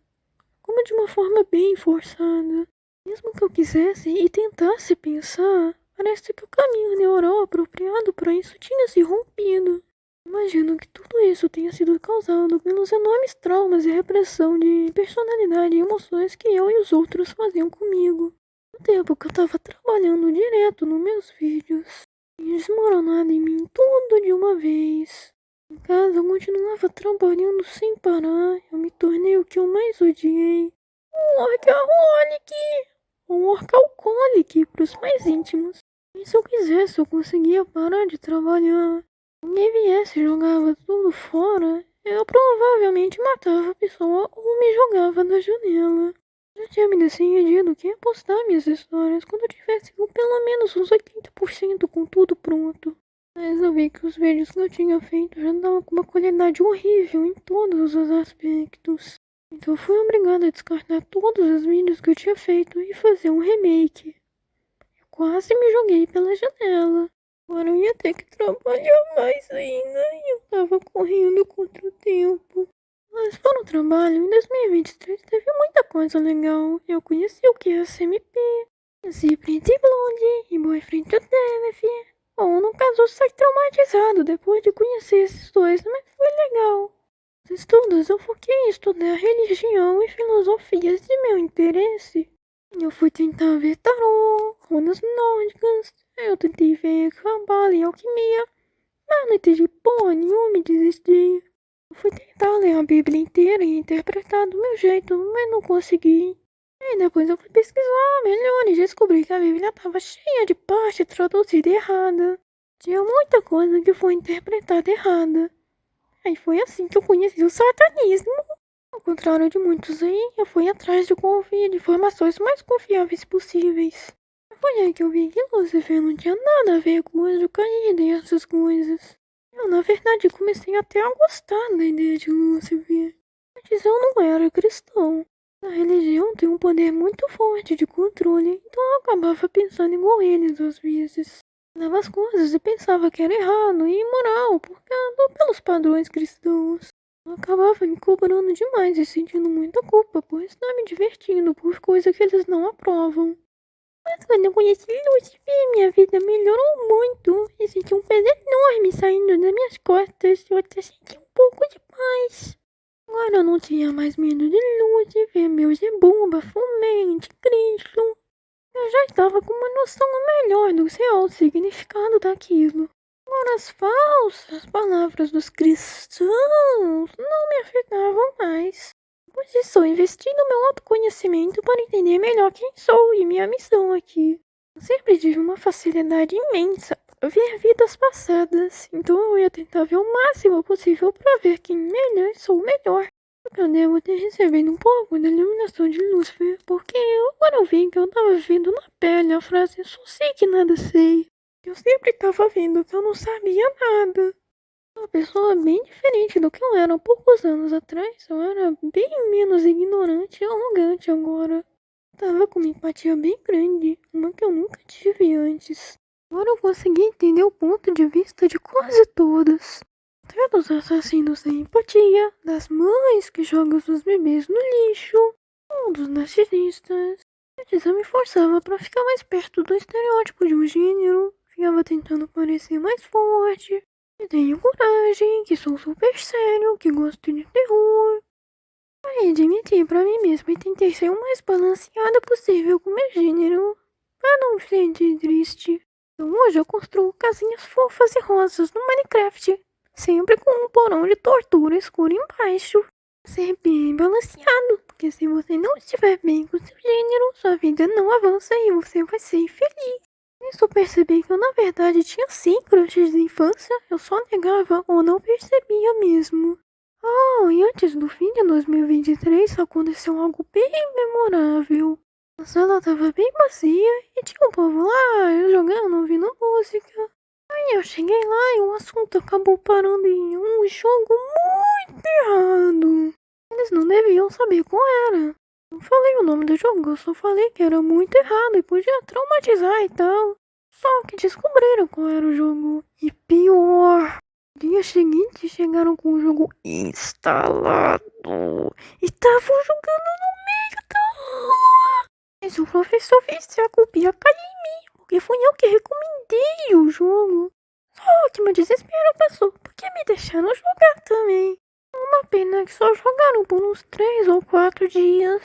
Como de uma forma bem forçada. Mesmo que eu quisesse e tentasse pensar, parece que o caminho neural apropriado para isso tinha se rompido. Imagino que tudo isso tenha sido causado pelos enormes traumas e repressão de personalidade e emoções que eu e os outros faziam comigo. No tempo que eu estava trabalhando direto nos meus vídeos, tinha desmoronado em mim tudo de uma vez. Em casa eu continuava trabalhando sem parar, eu me tornei o que eu mais odiei. Um workaholic! Um workaholic para os mais íntimos. E se eu quisesse, eu conseguia parar de trabalhar. Se alguém viesse e jogava tudo fora, eu provavelmente matava a pessoa ou me jogava da janela. Já tinha me decidido que ia postar minhas histórias quando eu tivesse com pelo menos uns 80% com tudo pronto. Mas eu vi que os vídeos que eu tinha feito já estavam com uma qualidade horrível em todos os aspectos. Então eu fui obrigada a descartar todos os vídeos que eu tinha feito e fazer um remake. Eu quase me joguei pela janela. Agora eu ia ter que trabalhar mais ainda e eu tava correndo contra o tempo. Mas para o trabalho, em 2023 teve muita coisa legal. Eu conheci o que é SMP, conheci Pretty Blonde e Boyfriend to Death. Ou no caso, saí traumatizado depois de conhecer esses dois, mas foi legal. Nos estudos, eu foquei em estudar religião e filosofias de meu interesse. Eu fui tentar ver tarô, runas nórdicas, eu tentei ver cabala e alquimia, mas não entendi porra nenhuma e desisti. Eu fui tentar ler a Bíblia inteira e interpretar do meu jeito, mas não consegui. E depois eu fui pesquisar melhor e descobri que a Bíblia estava cheia de parte traduzida errada. Tinha muita coisa que foi interpretada errada. Aí foi assim que eu conheci o satanismo. Ao contrário de muitos aí, eu fui atrás de conferir informações mais confiáveis possíveis. Foi aí que eu vi que Lúcifer não tinha nada a ver com o anjo caído e essas coisas. Eu, na verdade, comecei até a gostar da ideia de Lúcifer. Antes eu não era cristão. A religião tem um poder muito forte de controle, então eu acabava pensando igual eles às vezes. Olhava as coisas e pensava que era errado e imoral, pelos padrões cristãos. Eu acabava me cobrando demais e sentindo muita culpa por estar me divertindo por coisas que eles não aprovam. Mas quando eu conheci Lúcifer, minha vida melhorou muito e senti um peso enorme saindo das minhas costas e eu até senti um pouco de paz. Agora eu não tinha mais medo de Lúcifer, Beelzebub, Bafomé, Cristo. Eu já estava com uma noção melhor do real significado daquilo. Agora as falsas palavras dos cristãos não me afetavam mais. Pois isso, eu investi no meu autoconhecimento para entender melhor quem sou e minha missão aqui. Eu sempre tive uma facilidade imensa para ver vidas passadas, então eu ia tentar ver o máximo possível para ver quem melhor sou melhor. Eu devo ter recebido um pouco da iluminação de Lúcifer, porque agora eu vi que eu tava vendo na pele a frase só sei que nada sei. Eu sempre tava vendo que eu não sabia nada. Uma pessoa bem diferente do que eu era há poucos anos atrás. Eu era bem menos ignorante e arrogante agora. Eu tava com uma empatia bem grande, uma que eu nunca tive antes. Agora eu consegui entender o ponto de vista de quase todas. Até dos assassinos sem empatia, das mães que jogam seus bebês no lixo, ou dos narcisistas. Antes eu me forçava para ficar mais perto do estereótipo de um gênero, ficava tentando parecer mais forte, que tenho coragem, que sou super sério, que gosto de terror. Aí admiti pra mim mesma e tentei ser o mais balanceada possível com meu gênero, para não me sentir triste. Então hoje eu construo casinhas fofas e rosas no Minecraft, sempre com um porão de tortura escuro embaixo. Ser bem balanceado, porque se você não estiver bem com seu gênero, sua vida não avança e você vai ser infeliz. Nisso percebi que eu na verdade tinha sim crushes de infância, eu só negava ou não percebia mesmo. Oh, e antes do fim de 2023 aconteceu algo bem memorável. A sala tava bem vazia e tinha um povo lá, eu jogando, ouvindo música. Aí eu cheguei lá e o assunto acabou parando em um jogo muito errado. Eles não deviam saber qual era. Não falei o nome do jogo, eu só falei que era muito errado e podia traumatizar e tal. Só que descobriram qual era o jogo. E pior, no dia seguinte chegaram com o jogo instalado. E estavam jogando no meio da rua. Mas o professor fez se a culpa ia cair em mim, porque fui eu que recomendei o jogo. Só que meu desespero passou, porque me deixaram jogar também. Uma pena que só jogaram por uns 3 ou 4 dias.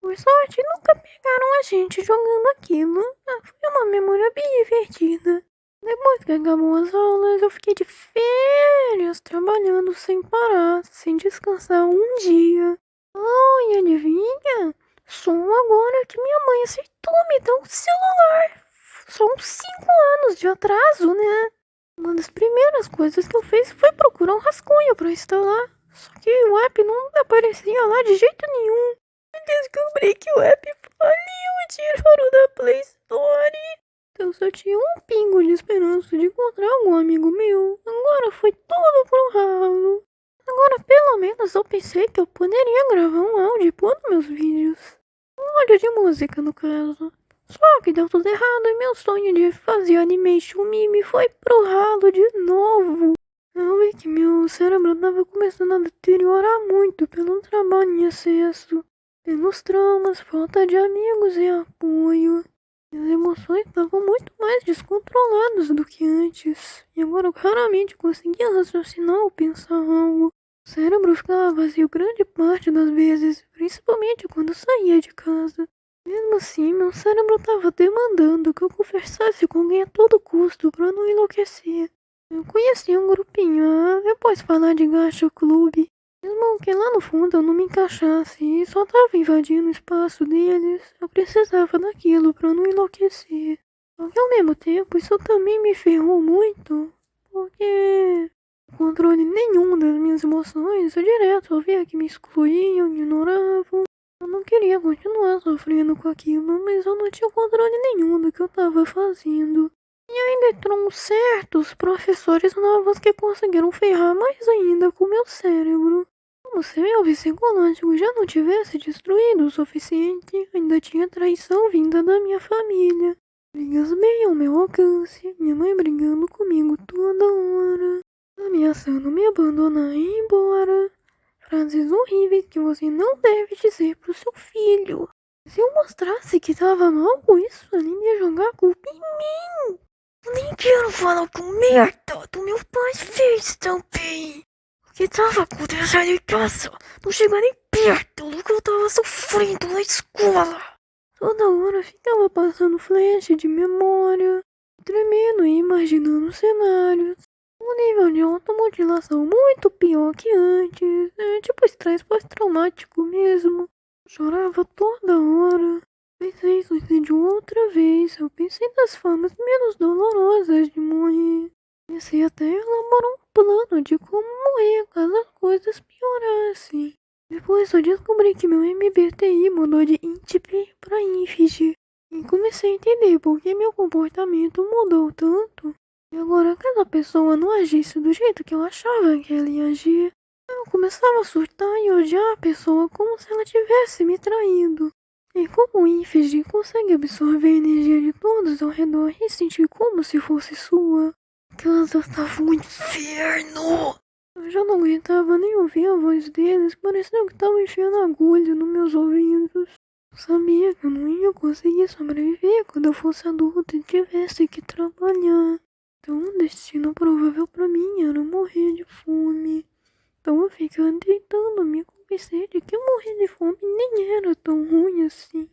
Por sorte, nunca pegaram a gente jogando aquilo. Foi uma memória bem divertida. Depois que acabou as aulas, eu fiquei de férias, trabalhando sem parar, sem descansar um dia. Oh, e adivinha? Só agora que minha mãe aceitou me dar um celular. Só uns 5 anos de atraso, né? Uma das primeiras coisas que eu fiz foi procurar um rascunho para instalar. Só que o app não aparecia lá de jeito nenhum. Eu descobri que o app faliu e tiraram da Play Store. Então só tinha um pingo de esperança de encontrar algum amigo meu. Agora foi tudo pro ralo. Agora pelo menos eu pensei que eu poderia gravar um áudio e pôr nos meus vídeos. Um áudio de música, no caso. Só que deu tudo errado e meu sonho de fazer animation meme foi pro ralo de novo. Eu vi que meu cérebro tava começando a deteriorar muito pelo trabalho em excesso, pelos traumas, falta de amigos e apoio. Minhas emoções estavam muito mais descontroladas do que antes, e agora eu raramente conseguia raciocinar ou pensar algo. O cérebro ficava vazio grande parte das vezes, principalmente quando saía de casa. Mesmo assim, meu cérebro estava demandando que eu conversasse com alguém a todo custo para não enlouquecer. Eu conheci um grupinho, depois falar de gacha clube. Mesmo que lá no fundo eu não me encaixasse e só tava invadindo o espaço deles, eu precisava daquilo pra não enlouquecer. Só que ao mesmo tempo isso também me ferrou muito, porque não controle nenhum das minhas emoções, eu direto ouvia que me excluíam, ignoravam. Eu não queria continuar sofrendo com aquilo, mas eu não tinha controle nenhum do que eu tava fazendo. E ainda entrou certos professores novos que conseguiram ferrar mais ainda com meu cérebro. Como se meu psicológico já não tivesse destruído o suficiente, ainda tinha traição vinda da minha família. Brigas bem ao meu alcance, minha mãe brigando comigo toda hora, ameaçando me abandonar e ir embora. Frases horríveis que você não deve dizer pro seu filho. Se eu mostrasse que tava mal com isso, ele ia jogar a culpa em mim. Eu nem quero falar com merda do meu pai fez também. O que tava acontecendo em casa não chega nem perto do que eu tava sofrendo na escola. Toda hora ficava passando flash de memória, tremendo e imaginando cenários. Um nível de automutilação muito pior que antes, tipo estresse pós-traumático mesmo. Chorava toda hora. Pensei em suicídio outra vez. Eu pensei nas formas menos dolorosas de morrer. Pensei até em elaborar um plano de como morrer caso as coisas piorassem. Depois eu descobri que meu MBTI mudou de INTP pra INFJ. E comecei a entender por que meu comportamento mudou tanto. E agora cada pessoa não agisse do jeito que eu achava que ela ia agir. Eu começava a surtar e odiar a pessoa como se ela tivesse me traído. E como o ínfige consegue absorver a energia de todos ao redor e sentir como se fosse sua. Casa estava um inferno! Eu já não aguentava nem ouvir a voz deles, parecia que estavam enfiando agulha nos meus ouvidos. Eu sabia que eu não ia conseguir sobreviver quando eu fosse adulta e tivesse que trabalhar. Então o destino provável para mim era morrer de fome. Então eu ficava tentando me convencer de que morrer de fome nem era tão ruim assim.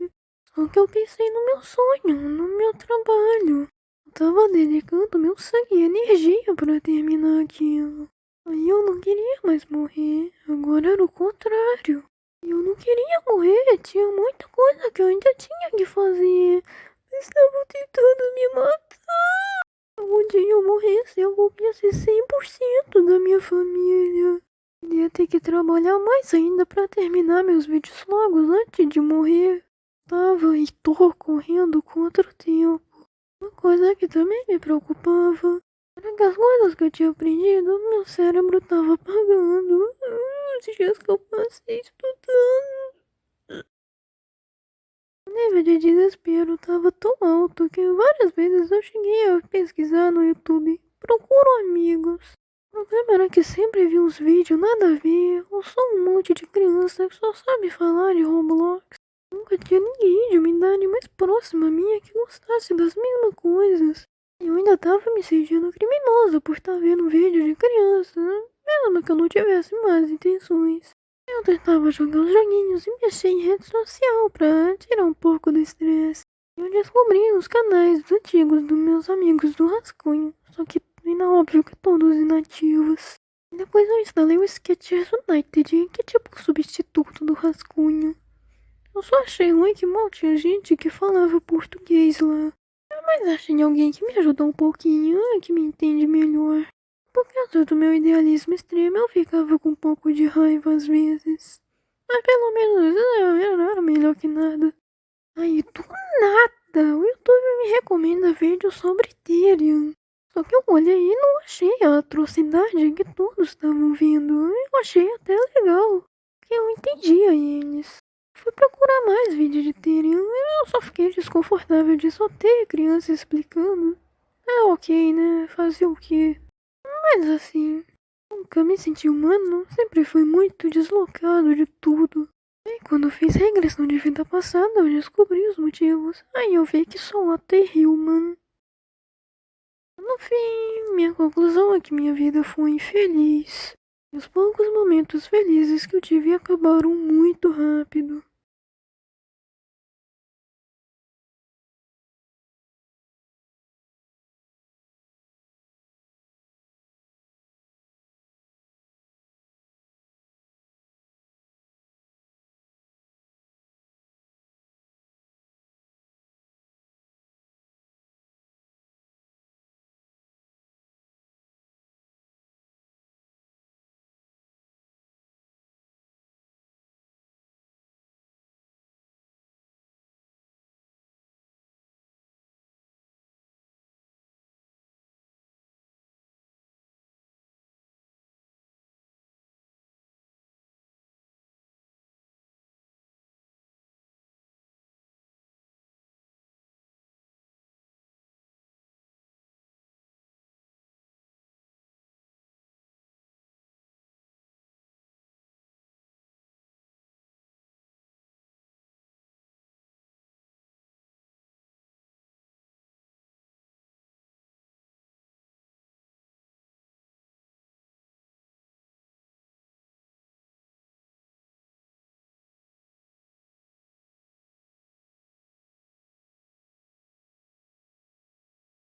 Só que eu pensei no meu sonho, no meu trabalho. Eu tava dedicando meu sangue e energia para terminar aquilo. Aí eu não queria mais morrer, agora era o contrário. Eu não queria morrer, tinha muita coisa que eu ainda tinha que fazer. Eles estavam tentando me matar. Um dia eu morresse, eu ia ser 100% da minha família. Ia ter que trabalhar mais ainda pra terminar meus vídeos logo antes de morrer. Tava e tô correndo contra o tempo. Uma coisa que também me preocupava era que as coisas que eu tinha aprendido, meu cérebro tava apagando. Os dias que eu passei estudando. O nível de desespero tava tão alto que várias vezes eu cheguei a pesquisar no YouTube. Procuro amigos. O problema era que sempre vi uns vídeos nada a ver, ou só um monte de criança que só sabe falar de Roblox. Nunca tinha ninguém de uma idade mais próxima a minha que gostasse das mesmas coisas. E eu ainda tava me sentindo criminosa por estar vendo vídeo de criança, mesmo que eu não tivesse más intenções. Eu tentava jogar os joguinhos e mexer em rede social pra tirar um pouco do estresse. Eu descobri os canais antigos dos meus amigos do Rascunho, só que ainda óbvio que todos inativos. Depois eu instalei o Sketchers United, que é tipo o substituto do Rascunho. Eu só achei ruim que mal tinha gente que falava português lá. Mas achei alguém que me ajudou um pouquinho, que me entende melhor. Por causa do meu idealismo extremo, eu ficava com um pouco de raiva às vezes. Mas pelo menos era melhor que nada. Aí do nada, o YouTube me recomenda vídeos sobre Tyrion. Só que eu olhei e não achei a atrocidade que todos estavam vendo. Eu achei até legal, que eu entendia eles. Fui procurar mais vídeos de Tyrion e eu só fiquei desconfortável de só ter criança explicando. É ok, né? Fazer o quê? Mas assim, nunca me senti humano, sempre fui muito deslocado de tudo. E quando fiz regressão de vida passada, eu descobri os motivos. Aí eu vi que sou Water-Human. No fim, minha conclusão é que minha vida foi infeliz. E os poucos momentos felizes que eu tive acabaram muito rápido.